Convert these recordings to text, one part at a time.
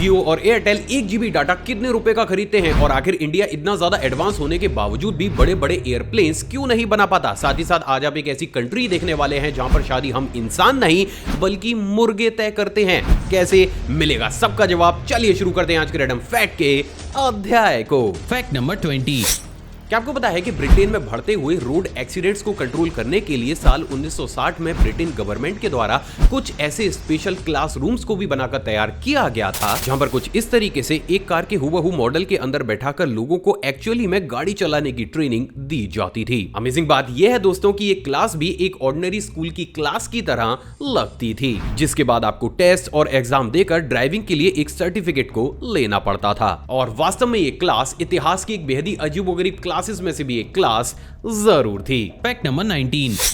जियो और Airtel 1 GB data कितने रुपए का खरीदते हैं और आखिर इंडिया इतना ज्यादा एडवांस होने के बावजूद भी बड़े बड़े एयरप्लेन्स क्यों नहीं बना पाता। साथ ही साथ आज आप एक ऐसी कंट्री देखने वाले हैं जहां पर शादी हम इंसान नहीं बल्कि मुर्गे तय करते हैं। कैसे मिलेगा सबका जवाब। चलिए शुरू करते हैं आज के रैंडम फैक्ट के अध्याय को। Fact number 20। क्या आपको पता है कि ब्रिटेन में बढ़ते हुए रोड एक्सीडेंट्स को कंट्रोल करने के लिए साल 1960 में ब्रिटेन गवर्नमेंट के द्वारा कुछ ऐसे स्पेशल क्लासरूम्स को भी बनाकर तैयार किया गया था, जहां पर कुछ इस तरीके से एक कार के हुबहू मॉडल के अंदर बैठाकर लोगों को एक्चुअली में गाड़ी चलाने की ट्रेनिंग दी जाती थी। अमेजिंग बात यह है दोस्तों कि ये क्लास भी एक ऑर्डिनरी स्कूल की क्लास की तरह लगती थी, जिसके बाद आपको टेस्ट और एग्जाम देकर ड्राइविंग के लिए एक सर्टिफिकेट को लेना पड़ता था। और वास्तव में ये क्लास इतिहास की एक बेहद ही अजीबोगरीब क्लासेस में से भी एक क्लास जरूर थी। Fact number 19।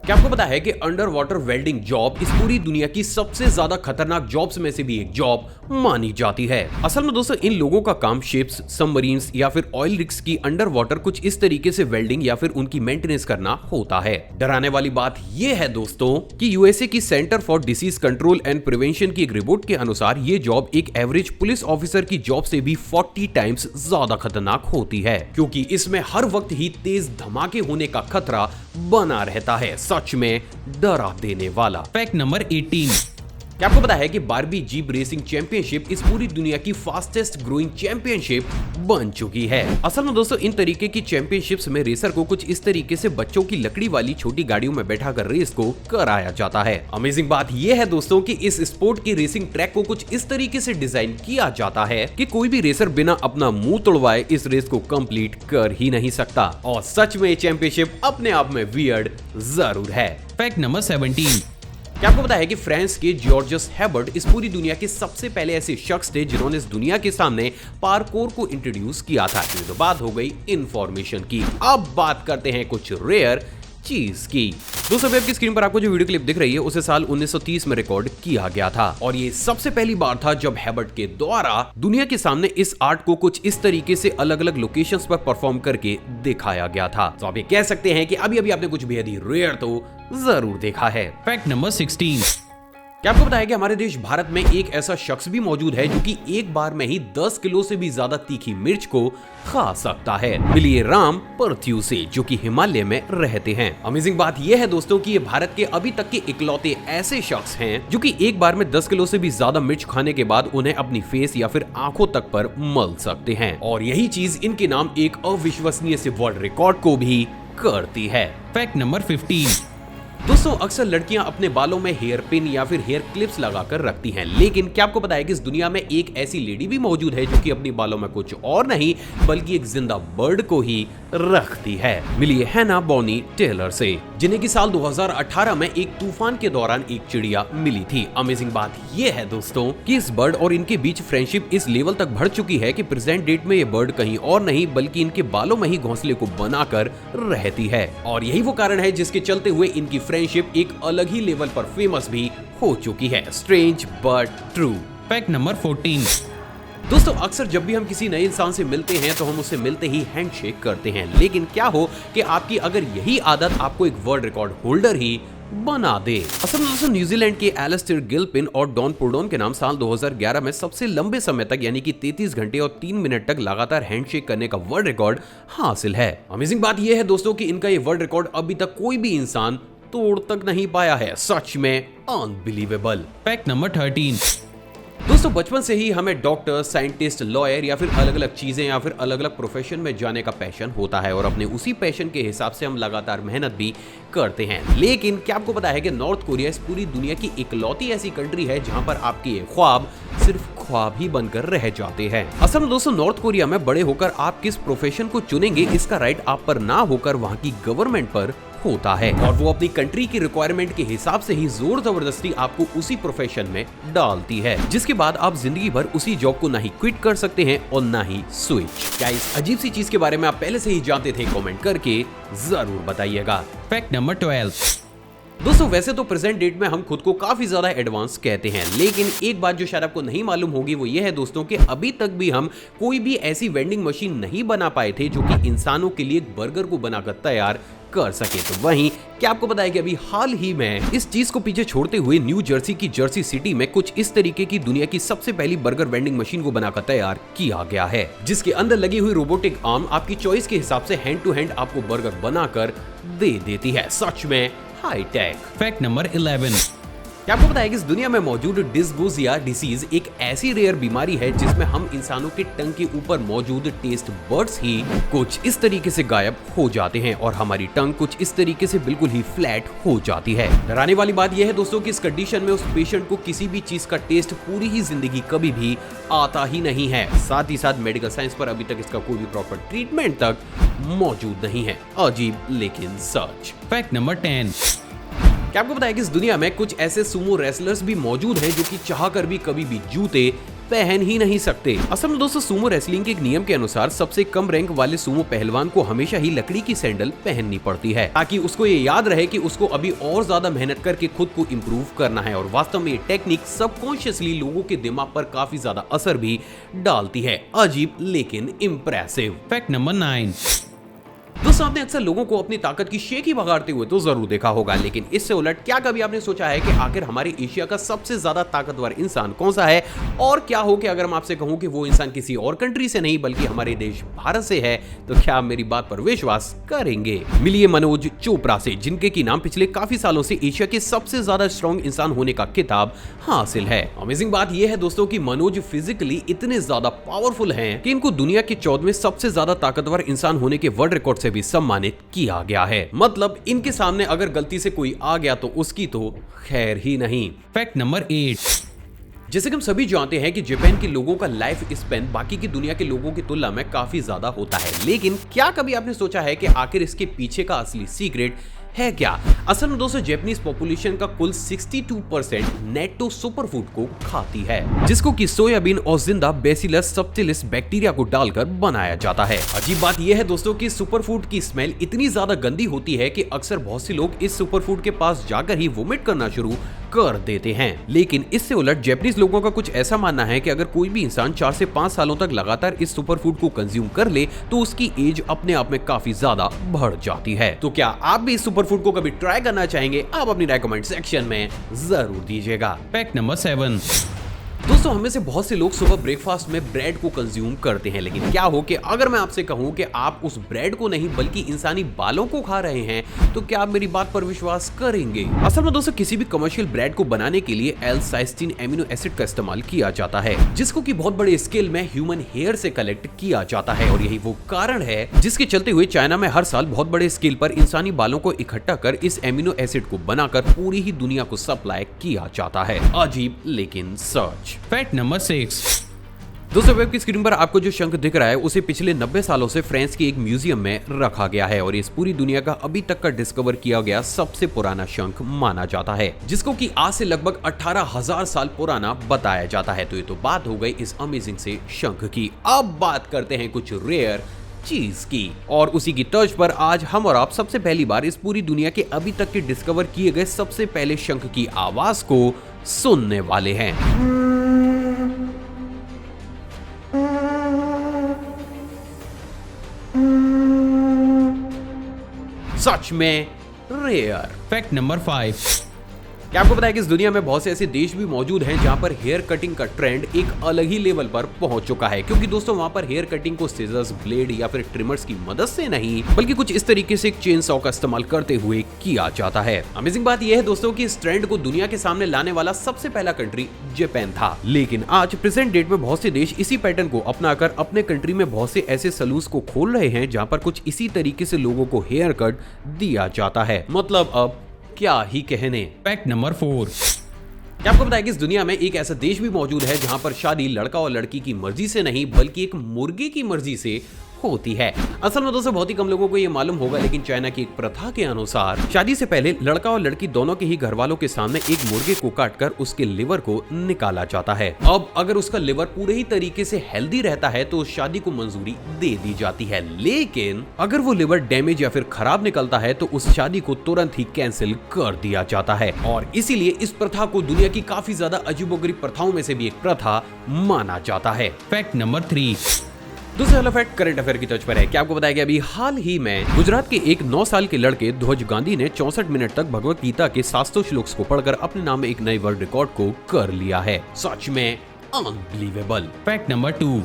क्या आपको पता है कि अंडर वाटर वेल्डिंग जॉब इस पूरी दुनिया की सबसे ज्यादा खतरनाक जॉब्स में से भी एक जॉब मानी जाती है। असल में दोस्तों इन लोगों का काम शिप्स, सबमरीन्स या फिर ऑयल रिग्स की अंडर वाटर कुछ इस तरीके से वेल्डिंग या फिर उनकी मेंटेनेंस करना होता है। डराने वाली बात यह है दोस्तों कि यूएसए की centre for disease control and prevention की एक रिपोर्ट के अनुसार ये जॉब एक एवरेज पुलिस ऑफिसर की जॉब से भी 40 टाइम्स ज्यादा खतरनाक होती है, क्योंकि इसमें हर वक्त ही तेज धमाके होने का खतरा बना रहता है। सच में डरा देने वाला। Fact number 18। क्या आपको पता है कि बारबी जीप रेसिंग चैंपियनशिप इस पूरी दुनिया की फास्टेस्ट ग्रोइंग चैंपियनशिप बन चुकी है। असल में दोस्तों इन तरीके की चैंपियनशिप्स में रेसर को कुछ इस तरीके से बच्चों की लकड़ी वाली छोटी गाड़ियों में बैठाकर रेस को कराया जाता है। अमेजिंग बात यह है दोस्तों कि इस स्पोर्ट की रेसिंग ट्रैक को कुछ इस तरीके से डिजाइन किया जाता है कि कोई भी रेसर बिना अपना मुंह तोड़वाए इस रेस को कंप्लीट कर ही नहीं सकता। और सच में ये चैंपियनशिप अपने आप में वियर्ड जरूर है। Fact number 17। क्या आपको पता है कि फ्रांस के जॉर्जस हेबर्ट इस पूरी दुनिया के सबसे पहले ऐसे शख्स थे जिन्होंने इस दुनिया के सामने पार्कोर को इंट्रोड्यूस किया था। तो बात हो गई इंफॉर्मेशन की। अब बात करते हैं कुछ रेयर चीज की। दोस्तों वेब की स्क्रीन पर आपको जो वीडियो क्लिप दिख रही है उसे साल 1930 में रिकॉर्ड किया गया था और ये सबसे पहली बार था जब हेबर्ट के द्वारा दुनिया के सामने इस आर्ट को कुछ इस तरीके से अलग अलग लोकेशंस पर परफॉर्म करके दिखाया गया था। तो आप ये कह सकते हैं कि अभी आपने कुछ बेहद ही रेयर तो जरूर देखा है। Fact number 16। क्या आपको पता है कि हमारे देश भारत में एक ऐसा शख्स भी मौजूद है जो कि एक बार में ही 10 किलो से भी ज्यादा तीखी मिर्च को खा सकता है। मिलिए राम पर्थ्यू से, जो कि हिमालय में रहते हैं। अमेजिंग बात यह है दोस्तों कि ये भारत के अभी तक के इकलौते ऐसे शख्स हैं जो कि एक बार में 10 किलो से भी ज्यादा मिर्च खाने के बाद उन्हें अपनी फेस या फिर आंखों तक पर मल सकते हैं। और यही चीज इनके नाम एक अविश्वसनीय से वर्ल्ड रिकॉर्ड को भी करती है। Fact number 15। दोस्तों अक्सर लड़कियां अपने बालों में हेयर पिन या फिर हेयर क्लिप्स लगाकर रखती हैं, लेकिन क्या आपको पता है कि इस दुनिया में एक ऐसी लेडी भी मौजूद है जो कि अपने बालों में कुछ और नहीं बल्कि एक जिंदा बर्ड को ही रखती है। मिलिए हैना बॉनी टेलर से, जिन्हें कि साल 2018 में एक तूफान के दौरान एक चिड़िया मिली थी। अमेजिंग बात यह है दोस्तों कि इस बर्ड और इनके बीच फ्रेंडशिप इस लेवल तक बढ़ चुकी है कि प्रेजेंट डेट में ये बर्ड कहीं और नहीं बल्कि इनके बालों में ही घोंसले को बनाकर रहती है। और यही वो कारण है जिसके चलते हुए इनकी फ्रेंडशिप एक अलग ही लेवल पर फेमस भी हो चुकी है। Strange but true. Fact number 14। दोस्तों अक्सर जब भी हम किसी नए इंसान से मिलते हैं तो हम उससे मिलते ही हैंडशेक करते हैं, लेकिन क्या हो कि आपकी अगर यही आदत आपको एक वर्ल्ड रिकॉर्ड होल्डर ही बना दे। असल में दोस्तों न्यूजीलैंड के एलिस्टर गिलपिन और डॉन पुर्डोन के नाम साल 2011 में सबसे लंबे समय तक यानी कि 33 घंटे और 3 मिनट तक लगातार हैंडशेक करने का वर्ल्ड रिकॉर्ड हासिल है। अमेजिंग बात यह है दोस्तों कि इनका ये वर्ल्ड रिकॉर्ड अभी तक कोई भी इंसान तोड़ तक नहीं पाया है। सच में अनबिलीवेबल। Fact number 13। दोस्तों बचपन से ही हमें डॉक्टर, साइंटिस्ट, लॉयर या फिर अलग अलग चीजें या फिर अलग अलग प्रोफेशन में जाने का पैशन होता है और अपने उसी पैशन के हिसाब से हम लगातार मेहनत भी करते हैं। लेकिन क्या आपको पता है कि नॉर्थ कोरिया इस पूरी दुनिया की इकलौती ऐसी कंट्री है जहां पर आपके ये ख्वाब सिर्फ ख्वाब ही बनकर रह जाते हैं। असल में दोस्तों नॉर्थ कोरिया में बड़े होकर आप किस प्रोफेशन को चुनेंगे इसका राइट आप पर ना होकर वहां की गवर्नमेंट पर होता है और वो अपनी कंट्री की रिक्वायरमेंट के हिसाब से ही जोर जबरदस्ती आपको उसी प्रोफेशन में डालती है, जिसके बाद आप जिंदगी भर उसी जॉब को ना ही क्विट कर सकते हैं और ना ही स्विच। क्या इस अजीब सी चीज के बारे में आप पहले से ही जानते थे? कमेंट करके जरूर बताइएगा। Fact number 12। दोस्तों वैसे तो प्रेजेंट डेट में हम खुद को काफी ज्यादा एडवांस कहते हैं, लेकिन एक बात जो शायद आपको नहीं मालूम होगी वो ये है दोस्तों कि अभी तक भी हम कोई भी ऐसी वेंडिंग मशीन नहीं बना पाए थे जो कि इंसानों के लिए एक बर्गर को बनाकर तैयार कर सके। तो वहीं क्या आपको पता है कि अभी हाल ही में इस चीज को पीछे छोड़ते हुए न्यू जर्सी की जर्सी सिटी में कुछ इस तरीके की दुनिया की सबसे पहली बर्गर वेंडिंग मशीन को बनाकर तैयार किया गया है, जिसके अंदर लगी हुई रोबोटिक आर्म आपकी चॉइस के हिसाब से हैंड टू हैंड आपको बर्गर बनाकर दे देती है। सच में हाई टेक। Fact number 11। क्या आपको पता है कि इस दुनिया में मौजूद डिस्गोजिया डिसीज एक ऐसी रेयर बीमारी है जिसमें हम इंसानों के टंग के ऊपर मौजूद टेस्ट बर्ड्स ही कुछ इस तरीके से गायब हो जाते हैं और हमारी टंग कुछ इस तरीके से बिल्कुल ही फ्लैट हो जाती है। डराने वाली बात यह है दोस्तों कि इस कंडीशन में उस पेशेंट को किसी भी चीज का टेस्ट पूरी ही जिंदगी कभी भी आता ही नहीं है। साथ ही साथ मेडिकल साइंस पर अभी तक इसका कोई भी प्रॉपर ट्रीटमेंट तक मौजूद नहीं है। अजीब लेकिन सच। Fact number 10। क्या आपको पता है कि इस दुनिया में कुछ ऐसे सुमो रेसलर्स भी मौजूद हैं जो कि चाहकर भी कभी भी जूते पहन ही नहीं सकते। असल में दोस्तों सुमो रेसलिंग के एक नियम के अनुसार सबसे कम रैंक वाले सुमो पहलवान को हमेशा ही लकड़ी की सैंडल पहननी पड़ती है, ताकि उसको ये याद रहे कि उसको अभी और ज्यादा मेहनत करके खुद को इम्प्रूव करना है। और वास्तव में ये टेक्निक सबकॉन्शियसली लोगों के दिमाग पर काफी ज्यादा असर भी डालती है। अजीब लेकिन इम्प्रेसिव। Fact number 9। दोस्तों आपने अक्सर लोगों को अपनी ताकत की शेखी बगाड़ते हुए तो जरूर देखा होगा, लेकिन इससे उलट क्या कभी आपने सोचा है कि आखिर हमारे एशिया का सबसे ज्यादा ताकतवर इंसान कौन सा है? और क्या हो कि अगर मैं आपसे कहूं कि वो इंसान किसी और कंट्री से नहीं बल्कि हमारे देश भारत से है, तो क्या आप मेरी बात पर विश्वास करेंगे? मिलिए मनोज चोपड़ा से, जिनके की नाम पिछले काफी सालों से एशिया के सबसे ज्यादा स्ट्रॉन्ग इंसान होने का खिताब हासिल है। अमेजिंग बात यह है दोस्तों कि मनोज फिजिकली इतने ज्यादा पावरफुल हैं कि इनको दुनिया के 14वें सबसे ज्यादा ताकतवर इंसान होने के वर्ल्ड रिकॉर्ड से भी सम्मानित किया गया है। मतलब इनके सामने अगर गलती से कोई आ गया तो उसकी तो खैर ही नहीं। Fact number 8। जैसे कि हम सभी जानते हैं कि जापान के लोगों का लाइफ स्पैन बाकी की दुनिया के लोगों की तुलना में काफी ज्यादा होता है, लेकिन क्या कभी आपने सोचा है कि आखिर इसके पीछे का असली सीक्रेट है क्या? असल में दोस्तों जापानीज पॉपुलेशन का कुल 62% नेटो सुपरफूड को खाती है, जिसको कि सोयाबीन और जिंदा बेसिलस सबटिलिस बैक्टीरिया को डालकर बनाया जाता है। अजीब बात यह है दोस्तों कि सुपरफूड की स्मेल इतनी ज्यादा गंदी होती है कि अक्सर बहुत से लोग इस सुपरफूड के पास जाकर ही वोमिट करना शुरू कर देते हैं। लेकिन इससे उलट जापानीज लोगों का कुछ ऐसा मानना है कि अगर कोई भी इंसान 4 से 5 सालों तक लगातार इस सुपरफूड को कंज्यूम कर ले तो उसकी एज अपने आप में काफी ज्यादा बढ़ जाती है। तो क्या आप भी इस सुपरफूड को कभी ट्राई करना चाहेंगे? आप अपनी राय कमेंट सेक्शन में जरूर दीजिएगा। Fact number 7। दोस्तों हम में से बहुत से लोग सुबह ब्रेकफास्ट में ब्रेड को कंज्यूम करते हैं, लेकिन क्या हो कि अगर मैं आपसे कहूं कि आप उस ब्रेड को नहीं बल्कि इंसानी बालों को खा रहे हैं, तो क्या आप मेरी बात पर विश्वास करेंगे? असल में दोस्तों किसी भी कमर्शियल ब्रेड को बनाने के लिए L-साइस्टीन एमिनो एसिड का इस्तेमाल किया जाता है, जिसको कि बहुत बड़े स्केल में ह्यूमन हेयर से कलेक्ट किया जाता है। और यही वो कारण है जिसके चलते हुए चाइना में हर साल बहुत बड़े स्केल पर इंसानी बालों को इकट्ठा कर इस एमिनो एसिड को बनाकर पूरी ही दुनिया को सप्लाई किया जाता है। अजीब लेकिन सच। Fact number 6। दोस्तों वेब की स्क्रीन पर आपको जो शंख दिख रहा है उसे पिछले 90 सालों से फ्रांस के एक म्यूजियम में रखा गया है और इस पूरी दुनिया का अभी तक का डिस्कवर किया गया सबसे पुराना शंख माना जाता है, जिसको कि आज से लगभग 18,000 साल पुराना बताया जाता है। तो ये तो बात हो गई इस अमेजिंग से शंख की। अब बात करते हैं कुछ रेयर चीज की, और उसी की तर्ज पर आज हम और आप सबसे पहली बार इस पूरी दुनिया के अभी तक के डिस्कवर किए गए सबसे पहले शंख की आवाज को सुनने वाले हैं। सच में रेयर। Fact number 5। क्या आपको पता है कि इस दुनिया में बहुत से ऐसे देश भी मौजूद हैं जहां पर हेयर कटिंग का ट्रेंड एक अलग ही लेवल पर पहुंच चुका है, क्योंकि दोस्तों वहां पर हेयर कटिंग को सीजर्स, ब्लेड या फिर ट्रिमर्स की मदद से नहीं बल्कि कुछ इस तरीके से एक चेन सॉ का इस्तेमाल करते हुए किया जाता है। अमेजिंग बात यह है दोस्तों कि इस ट्रेंड को दुनिया के सामने लाने वाला सबसे पहला कंट्री जापान था, लेकिन आज प्रेजेंट डेट में बहुत से देश इसी पैटर्न को अपनाकर अपने कंट्री में बहुत से ऐसे सलून्स को खोल रहे हैं जहां पर कुछ इसी तरीके से लोगों को हेयर कट दिया जाता है। मतलब अब क्या ही कहने। Fact number 4। क्या आपको पता है कि इस दुनिया में एक ऐसा देश भी मौजूद है जहां पर शादी लड़का और लड़की की मर्जी से नहीं बल्कि एक मुर्गे की मर्जी से होती है। असल में दोस्तों बहुत ही कम लोगों को ये मालूम होगा, लेकिन चाइना की एक प्रथा के अनुसार शादी से पहले लड़का और लड़की दोनों के ही घर वालों के सामने एक मुर्गे को काटकर उसके लिवर को निकाला जाता है। अब अगर उसका लिवर पूरे ही तरीके से हेल्दी रहता है तो उस शादी को मंजूरी दे दी जाती है, लेकिन अगर वो लिवर डैमेज या फिर खराब निकलता है तो उस शादी को तुरंत ही कैंसिल कर दिया जाता है। और इसीलिए इस प्रथा को दुनिया की काफी ज्यादा अजीबोगरीब प्रथाओं में से भी एक प्रथा माना जाता है। Fact number 3। दूसरा वाला फैक्ट करंट अफेयर की तर्ज पर है। क्या आपको बताया गया अभी हाल ही में गुजरात के एक 9 साल के लड़के ध्वज गांधी ने 64 मिनट तक भगवत गीता के 700 श्लोक को पढ़कर अपने नाम में एक नई वर्ल्ड रिकॉर्ड को कर लिया है। सच में अनबिलीवेबल। Fact number 2।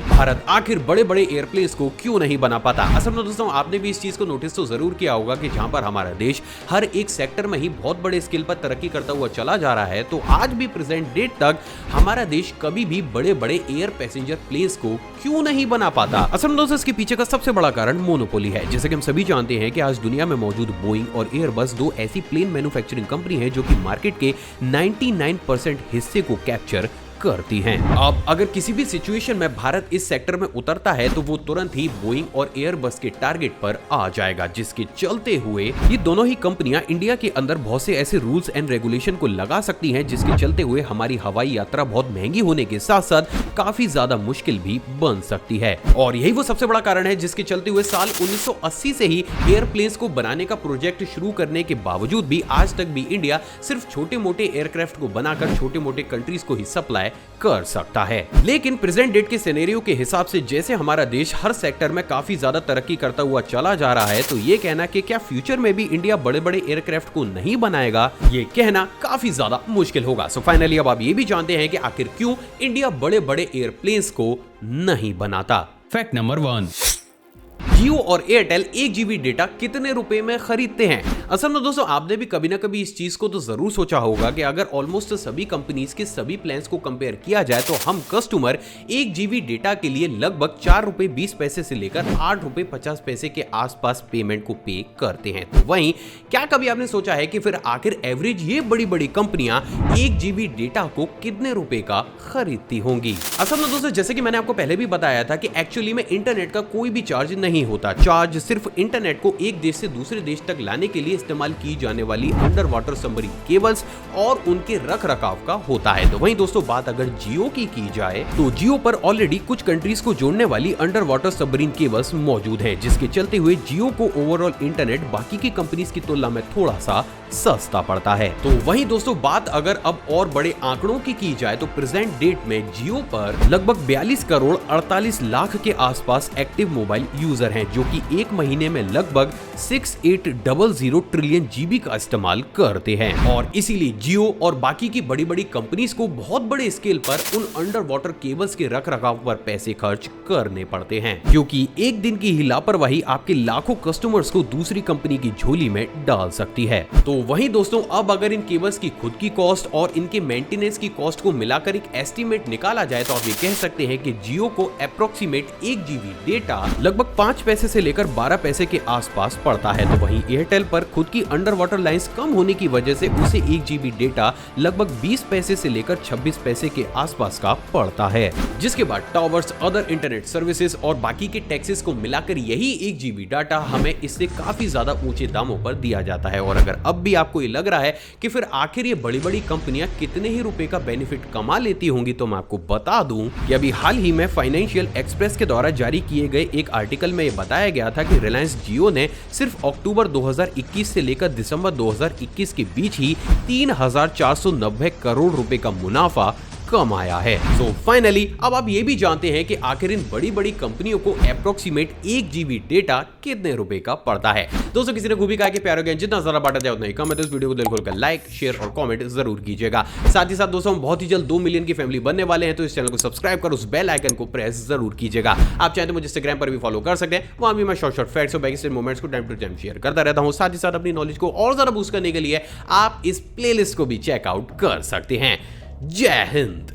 भारत आखिर बड़े बड़े एयरप्लेन्स को क्यों नहीं बना पाता। असल में दोस्तों आपने भी इस चीज को नोटिस तो जरूर किया होगा कि जहां पर हमारा देश हर एक सेक्टर में ही बहुत बड़े स्केल पर तरक्की करता हुआ चला जा रहा है, तो आज भी प्रेजेंट डेट तक हमारा देश कभी भी बड़े बड़े एयर पैसेंजर प्लेन्स को क्यों नहीं बना पाता। असल में दोस्तों इसके पीछे का सबसे बड़ा कारण मोनोपोली है। जैसे कि हम सभी जानते हैं कि आज दुनिया में मौजूद बोइंग और एयरबस दो ऐसी प्लेन मैन्युफैक्चरिंग कंपनी है जो कि मार्केट के 99% हिस्से को कैप्चर करती हैं। अब अगर किसी भी सिचुएशन में भारत इस सेक्टर में उतरता है तो वो तुरंत ही बोइंग और एयरबस के टारगेट पर आ जाएगा, जिसके चलते हुए ये दोनों ही कंपनियां इंडिया के अंदर बहुत से ऐसे रूल्स एंड रेगुलेशन को लगा सकती हैं, जिसके चलते हुए हमारी हवाई यात्रा बहुत महंगी होने के साथ साथ काफी ज्यादा मुश्किल भी बन सकती है। और यही वो सबसे बड़ा कारण है जिसके चलते हुए साल 1980 से ही एयरप्लेन्स को बनाने का प्रोजेक्ट शुरू करने के बावजूद भी आज तक भी इंडिया सिर्फ छोटे मोटे एयरक्राफ्ट को बनाकर छोटे मोटे कंट्रीज को ही सप्लाई कर सकता है। लेकिन प्रेजेंट डेट के सिनेरियो के हिसाब से जैसे हमारा देश हर सेक्टर में काफी ज्यादा तरक्की करता हुआ चला जा रहा है, तो ये कहना कि क्या फ्यूचर में भी इंडिया बड़े बड़े एयरक्राफ्ट को नहीं बनाएगा, ये कहना काफी ज्यादा मुश्किल होगा। सो फाइनली अब आप ये भी जानते हैं कि आखिर क्यों इंडिया बड़े बड़े एयरप्लेन्स को नहीं बनाता। Fact number 1। जियो और एयरटेल 1 GB डेटा कितने रुपए में खरीदते हैं। असल में दोस्तों आपने भी कभी ना कभी इस चीज को तो जरूर सोचा होगा कि अगर ऑलमोस्ट सभी कंपनीज के सभी प्लान्स को कंपेयर किया जाए तो हम कस्टमर 1 GB डेटा के लिए लगभग 4 रुपए 20 पैसे से लेकर 8 रुपए 50 पैसे के आसपास पेमेंट को पे करते हैं। तो वहीं क्या कभी आपने सोचा है कि फिर आखिर एवरेज ये बड़ी बड़ी कंपनियां 1 GB डेटा को कितने रुपए का खरीदती होंगी। असल में दोस्तों जैसे कि मैंने आपको पहले भी बताया था कि एक्चुअली में इंटरनेट का कोई भी चार्ज नहीं होता। चार्ज सिर्फ इंटरनेट को एक देश से दूसरे देश तक लाने के लिए इस्तेमाल की जाने वाली अंडर वाटर सबमरीन केबल्स और उनके रख रखाव का होता है। तो वहीं दोस्तों बात अगर जियो की जाए तो जियो पर ऑलरेडी कुछ कंट्रीज को जोड़ने वाली अंडर वाटर सबमरीन केबल्स मौजूद है, जिसके चलते हुए जियो को ओवरऑल इंटरनेट बाकी की कंपनीज की तुलना में थोड़ा सा सस्ता पड़ता है। तो वहीं दोस्तों बात अगर अब और बड़े आंकड़ों की जाए तो प्रेजेंट डेट में जियो पर लगभग 42 करोड़ 48 लाख के आसपास एक्टिव मोबाइल यूजर हैं, जो कि एक महीने में लगभग 6800 ट्रिलियन जीबी का इस्तेमाल करते हैं। और इसीलिए जियो और बाकी की बड़ी बड़ी कंपनीज को बहुत बड़े स्केल पर उन अंडर वाटर केबल्स के रख रखाव पर पैसे खर्च करने पड़ते हैं, क्योंकि एक दिन की ही लापरवाही आपके लाखों कस्टमर्स को दूसरी कंपनी की झोली में डाल सकती है। तो वहीं दोस्तों अब अगर इन केबल्स की खुद की कॉस्ट और इनके मेंटेनेंस की कॉस्ट को मिलाकर एक एस्टीमेट निकाला जाए तो आप ये कह सकते हैं कि जियो को अप्रोक्सीमेट 1 GB डेटा लगभग 5 पैसे से लेकर 12 पैसे के आसपास पड़ता है। तो वहीं एयरटेल पर खुद की अंडर वाटर लाइंस कम होने की वजह से उसे 1 GB डेटा लगभग 20 पैसे से लेकर 26 पैसे के आसपास का पड़ता है, जिसके बाद टावर्स, अदर इंटरनेट सर्विसेज और बाकी के टैक्सेस को मिलाकर यही 1 GB डाटा हमें इससे काफी ज्यादा ऊंचे दामों पर दिया जाता है। और अगर अब भी आपको ये लग रहा है कि फिर आखिर ये बड़ी बड़ी कंपनियां कितने ही रुपए का बेनिफिट कमा लेती होंगी, तो मैं आपको बता दूं कि अभी हाल ही में फाइनेंशियल एक्सप्रेस के द्वारा जारी किए गए एक आर्टिकल में ये बताया गया था कि रिलायंस जियो ने सिर्फ अक्टूबर 2021 से लेकर दिसंबर 2021 के बीच ही 3490 करोड़ रुपए का मुनाफा कमाया है। सो फाइनली अब आप ये भी जानते हैं कि आखिर इन बड़ी बड़ी कंपनियों को अप्रोक्सीमेट 1 GB डेटा कितने रुपए का पड़ता है। दोस्तों किसी ने खूबी कहा कि प्यारे ज्ञान जितना ज्यादा बांटा जाए उतना ही कम है, तो इस वीडियो को दिल खोलकर लाइक, शेयर और कमेंट जरूर कीजिएगा। साथ ही साथ दोस्तों हम बहुत ही जल्द 2 मिलियन की फैमिली बनने वाले हैं, तो इस चैनल को सब्सक्राइब कर उस बेल आइकन को प्रेस जरूर कीजिएगा। आप चाहे तो मुझे इंस्टाग्राम पर भी फॉलो कर सकते हैं, वहां भी मैं शॉर्ट फैक्ट्स और बैक मोमेंट्स को टाइम टू टाइम शेयर करता रहता हूं। साथ ही साथ अपनी नॉलेज को और ज्यादा बूस्ट करने के लिए आप इस प्लेलिस्ट को भी चेकआउट कर सकते हैं। जय हिंद।